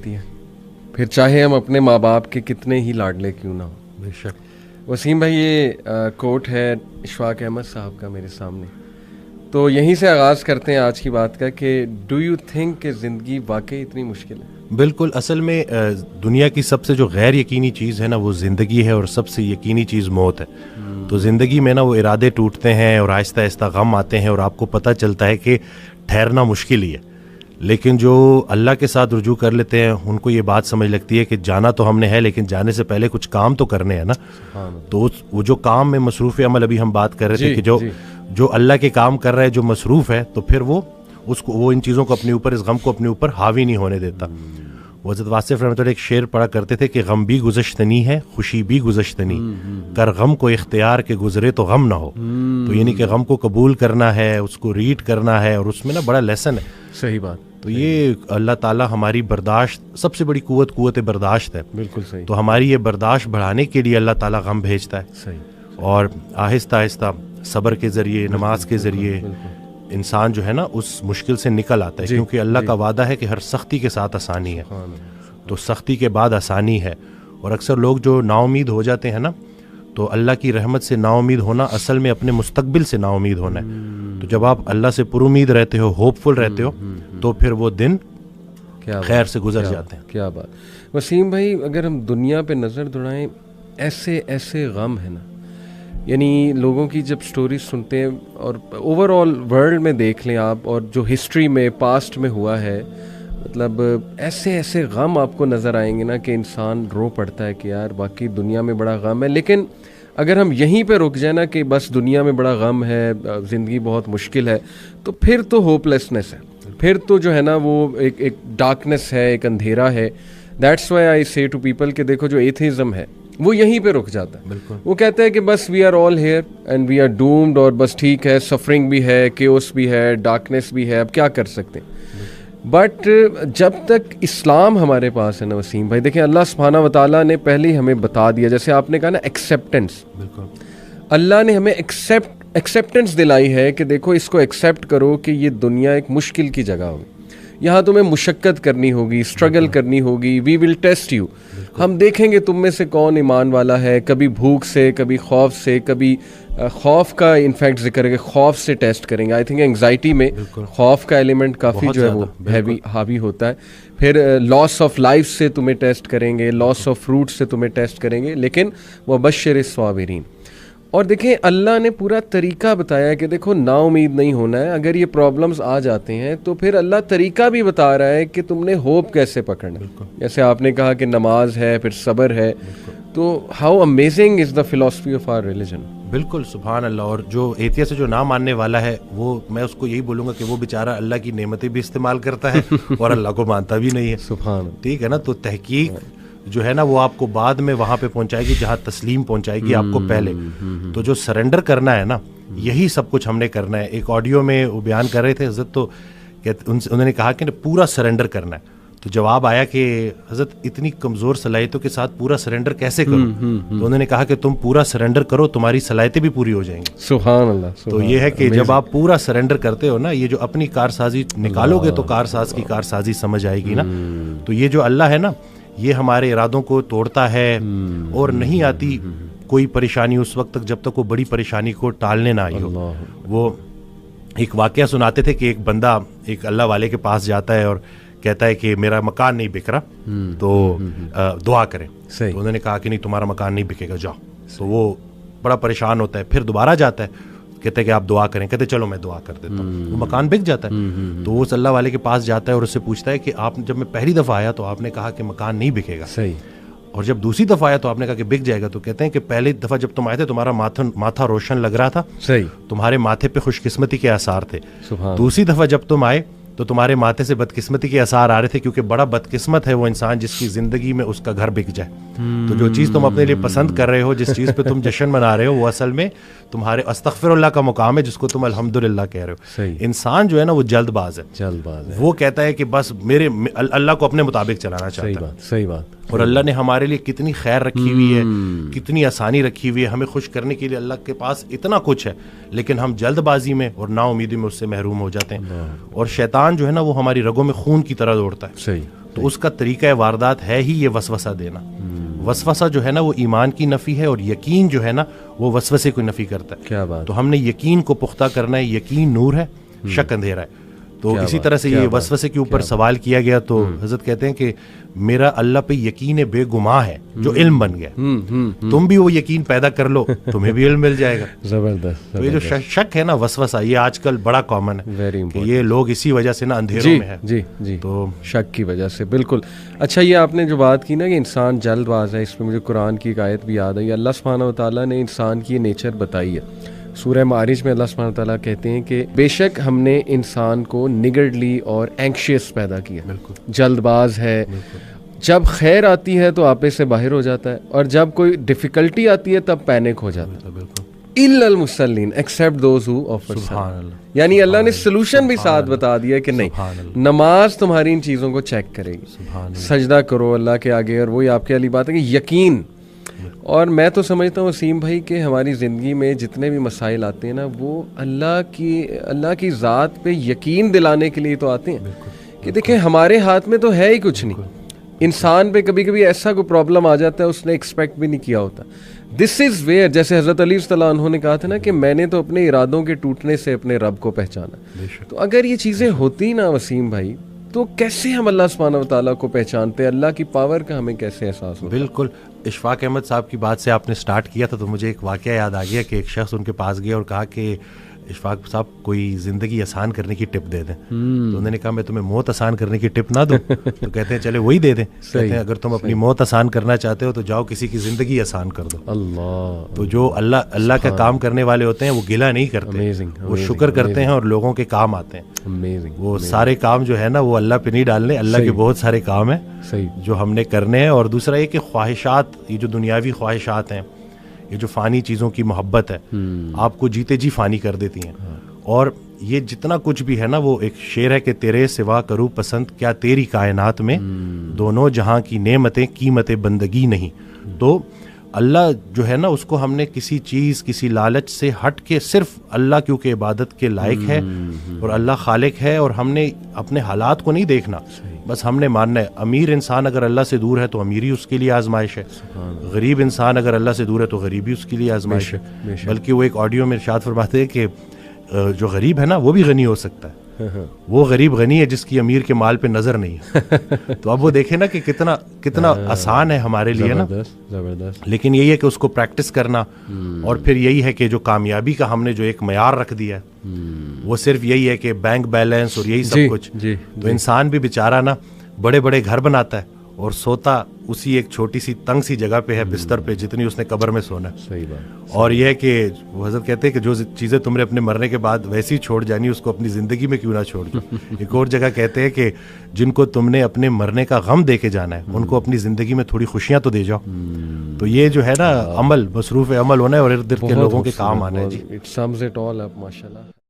دیتی ہے, پھر چاہے ہم اپنے ماں باپ کے کتنے ہی لاڈلے کیوں نہ ہوں. بے شک. وسیم بھائی, یہ کوٹ ہے اشفاق احمد صاحب کا میرے سامنے, تو یہیں سے آغاز کرتے ہیں آج کی بات کا کہ ڈو یو تھنک کہ زندگی واقعی اتنی مشکل ہے؟ بالکل. اصل میں دنیا کی سب سے جو غیر یقینی چیز ہے نا وہ زندگی ہے, اور سب سے یقینی چیز موت ہے. تو زندگی میں نا وہ ارادے ٹوٹتے ہیں اور آہستہ آہستہ غم آتے ہیں, اور آپ کو پتہ چلتا ہے کہ ٹھہرنا مشکل ہی ہے. لیکن جو اللہ کے ساتھ رجوع کر لیتے ہیں ان کو یہ بات سمجھ لگتی ہے کہ جانا تو ہم نے ہے, لیکن جانے سے پہلے کچھ کام تو کرنے ہیں نا. تو وہ جو کام میں مصروف عمل, ابھی ہم بات کر رہے تھے کہ جو اللہ کے کام کر رہا ہے, جو مصروف ہے, تو پھر وہ ان چیزوں کو اپنے اوپر, اس غم کو اپنے اوپر حاوی نہیں ہونے دیتا. حضرت واصف رحمۃ اللہ ایک شعر پڑھا کرتے تھے کہ غم بھی گزشتنی ہے خوشی بھی گزشتنی, کر غم کو اختیار کے گزرے تو غم نہ ہو. تو یعنی کہ غم کو قبول کرنا ہے, اس کو ریڈ کرنا ہے, اور اس میں نا بڑا لیسن ہے. صحیح بات. تو یہ اللہ تعالیٰ ہماری برداشت, سب سے بڑی قوت برداشت ہے. بالکل صحیح. تو ہماری یہ برداشت بڑھانے کے لیے اللہ تعالیٰ غم بھیجتا ہے. صحیح. اور آہستہ آہستہ صبر کے ذریعے, نماز کے ذریعے انسان جو ہے نا اس مشکل سے نکل آتا ہے, کیونکہ اللہ کا وعدہ ہے کہ ہر سختی کے ساتھ آسانی ہے. تو سختی کے بعد آسانی ہے. اور اکثر لوگ جو نا امید ہو جاتے ہیں نا, تو اللہ کی رحمت سے نا امید ہونا اصل میں اپنے مستقبل سے نا امید ہونا ہے. تو جب آپ اللہ سے پر امید رہتے ہو, ہوپ فل رہتے ہو, تو پھر وہ دن خیر سے گزر جاتے ہیں. کیا بات. وسیم بھائی, اگر ہم دنیا پہ نظر دوڑائیں, ایسے ایسے غم ہے نا, یعنی لوگوں کی جب سٹوریز سنتے ہیں اور اوور آل ورلڈ میں دیکھ لیں آپ, اور جو ہسٹری میں پاسٹ میں ہوا ہے, مطلب ایسے ایسے غم آپ کو نظر آئیں گے نا کہ انسان رو پڑتا ہے کہ یار واقعی دنیا میں بڑا غم ہے. لیکن اگر ہم یہیں پہ رک جائیں نا کہ بس دنیا میں بڑا غم ہے, زندگی بہت مشکل ہے, تو پھر تو ہوپ لیسنس ہے, پھر تو جو ہے نا وہ ایک ڈارکنیس ہے, ایک اندھیرا ہے. دیٹس وائی آئی سے ٹو پیپل کہ دیکھو جو ایتھیزم ہے وہ یہیں پہ رک جاتا ہے. وہ کہتا ہے کہ بس we are all here and we are doomed, اور بس ٹھیک ہے, سفرنگ بھی ہے, کیوس بھی ہے, ڈارکنیس بھی ہے, اب کیا کر سکتے ہیں. بٹ جب تک اسلام ہمارے پاس ہے نا وسیم بھائی, دیکھیں اللہ سبحانہ و تعالیٰ نے پہلے ہی ہمیں بتا دیا, جیسے آپ نے کہا نا ایکسیپٹنس, اللہ نے ہمیں ایکسیپٹنس دلائی ہے کہ دیکھو اس کو ایکسیپٹ کرو کہ یہ دنیا ایک مشکل کی جگہ ہوگی, یہاں تمہیں مشقت کرنی ہوگی, اسٹرگل کرنی ہوگی, وی ول ٹیسٹ یو. ہم دیکھیں گے تم میں سے کون ایمان والا ہے, کبھی بھوک سے, کبھی خوف سے, کبھی خوف کا انفیکٹ ذکر ہے کہ خوف سے ٹیسٹ کریں گے. آئی تھنک انگزائٹی میں خوف کا ایلیمنٹ کافی جو ہے وہ ہیوی حاوی ہوتا ہے. پھر لاس آف لائف سے تمہیں ٹیسٹ کریں گے, لاس آف فروٹ سے تمہیں ٹیسٹ کریں گے, لیکن وبشر الصابرین. اور دیکھیں اللہ نے پورا طریقہ بتایا ہے کہ دیکھو نا امید نہیں ہونا ہے. اگر یہ پرابلمز آ جاتے ہیں تو پھر اللہ طریقہ بھی بتا رہا ہے کہ تم نے ہوپ کیسے پکڑنا ہے. جیسے آپ نے کہا کہ نماز ہے, پھر صبر ہے, تو how amazing is the philosophy of our religion. بالکل سبحان اللہ. اور جو ایتھیا سے جو نہ ماننے والا ہے, وہ میں اس کو یہی بولوں گا کہ وہ بیچارہ اللہ کی نعمتیں بھی استعمال کرتا ہے اور اللہ کو مانتا بھی نہیں ہے. سبحان اللہ. ٹھیک ہے نا. تو تحقیق جو ہے نا وہ آپ کو بعد میں وہاں پہ پہنچائے گی جہاں تسلیم پہنچائے گی آپ کو پہلے. تو جو سرنڈر کرنا ہے نا, یہی سب کچھ ہم نے کرنا ہے. ایک آڈیو میں وہ بیان کر رہے تھے حضرت, تو انہوں نے کہا کہ پورا سرنڈر کرنا ہے. تو جواب آیا کہ حضرت اتنی کمزور صلاحیتوں کے ساتھ پورا سرنڈر کیسے کروں؟ تو انہوں نے کہا کہ تم پورا سرنڈر کرو, تمہاری صلاحیتیں بھی پوری ہو جائیں گی. سبحان اللہ. تو یہ ہے کہ جب آپ پورا سرنڈر کرتے ہو نا, یہ جو اپنی کارسازی نکالو گے تو کارساز کی کارسازی سمجھ آئے گی نا. تو یہ جو اللہ ہے نا, یہ ہمارے ارادوں کو توڑتا ہے, اور نہیں آتی کوئی پریشانی اس وقت تک جب تک وہ بڑی پریشانی کو ٹالنے نہ آئی ہو. وہ ایک واقعہ سناتے تھے کہ ایک بندہ ایک اللہ والے کے پاس جاتا ہے اور کہتا ہے کہ میرا مکان نہیں بک رہا, تو دعا کریں. تو انہوں نے کہا کہ نہیں تمہارا مکان نہیں بکے گا, جاؤ. تو وہ بڑا پریشان ہوتا ہے, پھر دوبارہ جاتا ہے, کہتے ہیں کہ آپ دعا کریں, کہتے چلو میں دعا کر دیتا ہوں. وہ مکان بک جاتا ہے. تو وہ اللہ والے کے پاس جاتا ہے اور اس سے پوچھتا ہے کہ آپ جب میں پہلی دفعہ آیا تو آپ نے کہا کہ مکان نہیں بکے گا, صحیح, اور جب دوسری دفعہ آیا تو آپ نے کہا کہ بک جائے گا. تو کہتے ہیں کہ پہلی دفعہ جب تم آئے تھے تمہارا ماتھا روشن لگ رہا تھا, صحیح, تمہارے ماتھے پہ خوش قسمتی کے آثار تھے. سبحان. دوسری دفعہ جب تم آئے تو تمہارے ماتھے سے بدقسمتی کے آثار آ رہے تھے, کیونکہ بڑا بدقسمت ہے وہ انسان جس کی زندگی میں اس کا گھر بک جائے. تو جو چیز تم اپنے لیے پسند کر رہے ہو, جس چیز پہ تم جشن منا رہے ہو, وہ اصل میں تمہارے استغفر اللہ کا مقام ہے, جس کو تم الحمدللہ کہہ رہے ہو. صحیح. انسان جو ہے نا وہ جلد باز ہے. وہ کہتا ہے کہ بس میرے اللہ کو اپنے مطابق چلانا چاہتا ہے. صحیح بات. اور اللہ نے ہمارے لیے کتنی خیر رکھی ہوئی ہے, کتنی آسانی رکھی ہوئی ہے, ہمیں خوش کرنے کے لیے اللہ کے پاس اتنا کچھ ہے, لیکن ہم جلد بازی میں اور نا امیدی میں اس سے محروم ہو جاتے ہیں. اور شیطان جو ہے نا وہ ہماری رگوں میں خون کی طرح دوڑتا ہے. صحیح. تو اس کا طریقہ واردات ہے ہی یہ وسوسہ دینا. وسوسہ جو ہے نا وہ ایمان کی نفی ہے, اور یقین جو ہے نا وہ وسوسے کو نفی کرتا ہے. کیا بات. تو ہم نے یقین کو پختہ کرنا ہے. یقین نور ہے, شک اندھیرا ہے. تو اسی طرح سے یہ وسوسے کے اوپر سوال کیا گیا تو حضرت کہتے ہیں کہ میرا اللہ پہ یقین بے گماں ہے جو علم بن گیا. تم بھی وہ یقین پیدا کر لو, تمہیں بھی علم مل جائے گا. زبردست. تو یہ جو شک ہے نا وسوسہ, یہ آج کل بڑا کامن ہے کہ یہ لوگ اسی وجہ سے نا اندھیروں میں ہے. جی جی, تو شک کی وجہ سے. بالکل. اچھا, یہ آپ نے جو بات کی نا کہ انسان جلد باز ہے, اس پہ مجھے قرآن کی ایک آیت بھی یاد ہے. اللہ سبحانہ و تعالیٰ نے انسان کی نیچر بتائی ہے. سورہ معارج میں اللہ سبحانہ و تعالیٰ کہتے ہیں کہ بے شک ہم نے انسان کو نگرڈلی اور اینکشیس پیدا کیا. بالکل. جلد باز ہے. جب خیر آتی ہے تو آپے سے باہر ہو جاتا ہے, اور جب کوئی ڈیفیکلٹی آتی ہے تب پینک ہو جاتا ہے. الا المصلین ایکسیپٹ دوز ہو آفر. یعنی اللہ نے سلوشن بھی ساتھ بتا دیا کہ نہیں, نماز تمہاری ان چیزوں کو چیک کرے گی. سجدہ کرو اللہ کے آگے, اور وہی آپ کی علی بات ہے کہ یقین. اور میں تو سمجھتا ہوں وسیم بھائی کہ ہماری زندگی میں جتنے بھی مسائل آتے ہیں نا وہ اللہ کی ذات پہ یقین دلانے کے لیے تو آتے ہیں کہ دیکھیں ہمارے ہاتھ میں تو ہے ہی کچھ نہیں. انسان پہ کبھی کبھی ایسا کوئی پرابلم آ جاتا ہے اس نے ایکسپیکٹ بھی نہیں کیا ہوتا. دس از ویئر, جیسے حضرت علی صلی اللہ عنہ نے کہا تھا نا کہ میں نے تو اپنے ارادوں کے ٹوٹنے سے اپنے رب کو پہچانا. تو اگر یہ چیزیں ہوتی نا وسیم بھائی, تو کیسے ہم اللہ سبحانہ و تعالیٰ کو پہچانتے, اللہ کی پاور کا ہمیں کیسے احساس ہوتا. بالکل. اشفاق احمد صاحب کی بات سے آپ نے سٹارٹ کیا تھا تو مجھے ایک واقعہ یاد آ گیا کہ ایک شخص ان کے پاس گیا اور کہا کہ اشفاق صاحب کوئی زندگی آسان کرنے کی ٹپ دے دیں. تو انہوں نے کہا میں تمہیں موت آسان کرنے کی ٹپ نہ دوں. تو کہتے ہیں چلے وہی دے دیں. کہتے ہیں اگر تم اپنی موت آسان کرنا چاہتے ہو تو جاؤ کسی کی زندگی آسان کر دو. اللہ. تو جو اللہ کا کام کرنے والے ہوتے ہیں وہ گلہ نہیں کرتے, وہ شکر کرتے ہیں اور لوگوں کے کام آتے ہیں. وہ سارے کام جو ہے نا وہ اللہ پہ نہیں ڈالنے, اللہ کے بہت سارے کام ہیں جو ہم نے کرنے ہیں. اور دوسرا یہ کہ خواہشات, یہ جو دنیاوی خواہشات ہیں, یہ جو فانی چیزوں کی محبت ہے, آپ کو جیتے جی فانی کر دیتی ہیں. اور یہ جتنا کچھ بھی ہے نا, وہ ایک شعر ہے کہ تیرے سوا کروں پسند کیا تیری کائنات میں, دونوں جہاں کی نعمتیں قیمت بندگی نہیں. تو اللہ جو ہے نا اس کو ہم نے کسی چیز, کسی لالچ سے ہٹ کے صرف اللہ کیونکہ عبادت کے لائق ہے اور اللہ خالق ہے, اور ہم نے اپنے حالات کو نہیں دیکھنا, بس ہم نے ماننا ہے. امیر انسان اگر اللہ سے دور ہے تو امیری اس کے لیے آزمائش ہے, غریب انسان اگر اللہ سے دور ہے تو غریبی اس کے لیے آزمائش ہے. بلکہ وہ ایک آڈیو میں ارشاد فرماتے ہیں کہ جو غریب ہے نا وہ بھی غنی ہو سکتا ہے. وہ غریب غنی ہے جس کی امیر کے مال پہ نظر نہیں ہے. تو اب وہ دیکھیں نا کہ کتنا آسان ہے ہمارے لیے نا. لیکن یہی ہے کہ اس کو پریکٹس کرنا, اور پھر یہی ہے کہ جو کامیابی کا ہم نے جو ایک معیار رکھ دیا ہے وہ صرف یہی ہے کہ بینک بیلنس اور یہی سب کچھ. تو انسان بھی بیچارہ نا بڑے بڑے گھر بناتا ہے اور سوتا اسی ایک چھوٹی سی تنگ سی جگہ پہ ہے, بستر پہ, جتنی اس نے قبر میں سونا ہے. صحیح بات. اور یہ ہے کہ وہ حضرت کہتے ہیں کہ جو چیزیں تم نے اپنے مرنے کے بعد ویسی چھوڑ جانی اس کو اپنی زندگی میں کیوں نہ چھوڑ دو. ایک اور جگہ کہتے ہیں کہ جن کو تم نے اپنے مرنے کا غم دے کے جانا ہے ان کو اپنی زندگی میں تھوڑی خوشیاں تو دے جاؤ. تو یہ جو ہے نا عمل, مصروف عمل ہونا ہے اور ارد گرد کے لوگوں کے کام آنا ہے. جی, اٹ سمز اٹ آل اپ. ماشاءاللہ.